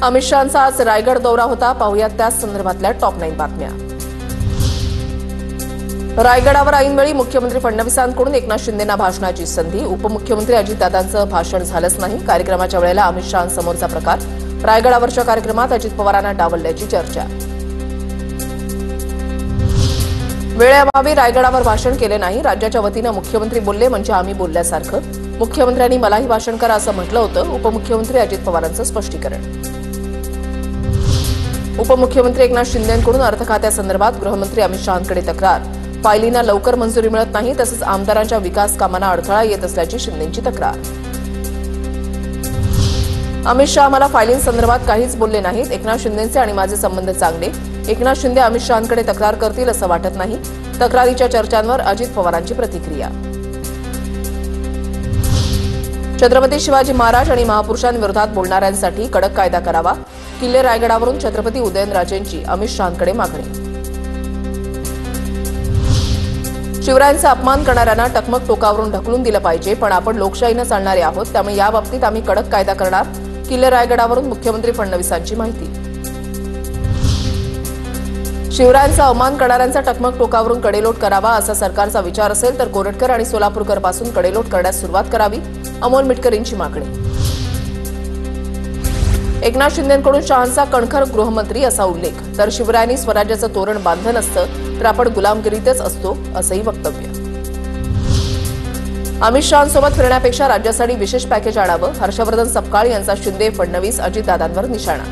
अमित शहांचा आज रायगड दौरा होता। पाहूयात त्या संदर्भातल्या टॉप 9 बातम्या। रायगडावर ऐनवेळी मुख्यमंत्री फडणवीसांकडून एकनाथ शिंदेंना भाषणाची संधी। उपमुख्यमंत्री अजितदादांचं भाषण झालंच नाही। कार्यक्रमाच्या वेळेला अमित शहांसमोरचा प्रकार। रायगडावरच्या कार्यक्रमात अजित पवारांना डावलल्याची चर्चा। वेळेअभावी रायगडावर भाषण केले नाही। राज्याच्या वतीनं मुख्यमंत्री बोलले म्हणजे आम्ही बोलल्यासारखं। मुख्यमंत्र्यांनी मलाही भाषण करा असं म्हटलं होतं। उपमुख्यमंत्री अजित पवारांचं स्पष्टीकरण। उपमुख्यमंत्री एकनाथ शिंदेंकडून अर्थ खात्यासंदर्भात गृहमंत्री अमित शहांकडे तक्रार। फायलींना लवकर मंजुरी मिळत नाही, तसंच आमदारांच्या विकास कामांना अडथळा येत असल्याची शिंदेंची तक्रार। अमित शहा मला फायलींसंदर्भात काहीच बोलले नाहीत। एकनाथ शिंदेंचे आणि माझे संबंध चांगले। एकनाथ शिंदे अमित शहांकडे तक्रार करतील असं वाटत नाही। तक्रारीच्या चर्चांवर अजित पवारांची प्रतिक्रिया। छत्रपती शिवाजी महाराज आणि महापुरुषांविरोधात बोलणाऱ्यांसाठी कडक कायदा करावा। किल्ले रायगडावरून छत्रपती उदयनराजेंची अमित शहांकडे मागणी। शिवरायांचा अपमान करणाऱ्यांना टकमक टोकावरून ढकलून दिलं पाहिजे, पण आपण लोकशाहीनं चालणारे आहोत, त्यामुळे याबाबतीत आम्ही कडक कायदा करणार। किल्ले रायगडावरून मुख्यमंत्री फडणवीसांची माहिती। शिवरायांचा अवमान करणाऱ्यांचा टकमक टोकावरून कडेलोट करावा असा सरकारचा विचार असेल तर कोरटकर आणि सोलापूरकर पासून कडेलोट करण्यास सुरुवात करावी। अमोल मिटकरींची मागणी। एकनाथ शिंदेंकडून शहांचा कणखर गृहमंत्री असा उल्लेख। तर शिवरायांनी स्वराज्याचं तोरण बांधलं नसतं तर आपण गुलामगिरीतच असतो असंही वक्तव्य। अमित शहांसोबत फिरण्यापेक्षा राज्यासाठी विशेष पॅकेज आणावं। हर्षवर्धन सपकाळ यांचा शिंदे फडणवीस अजितदादांवर निशाणा।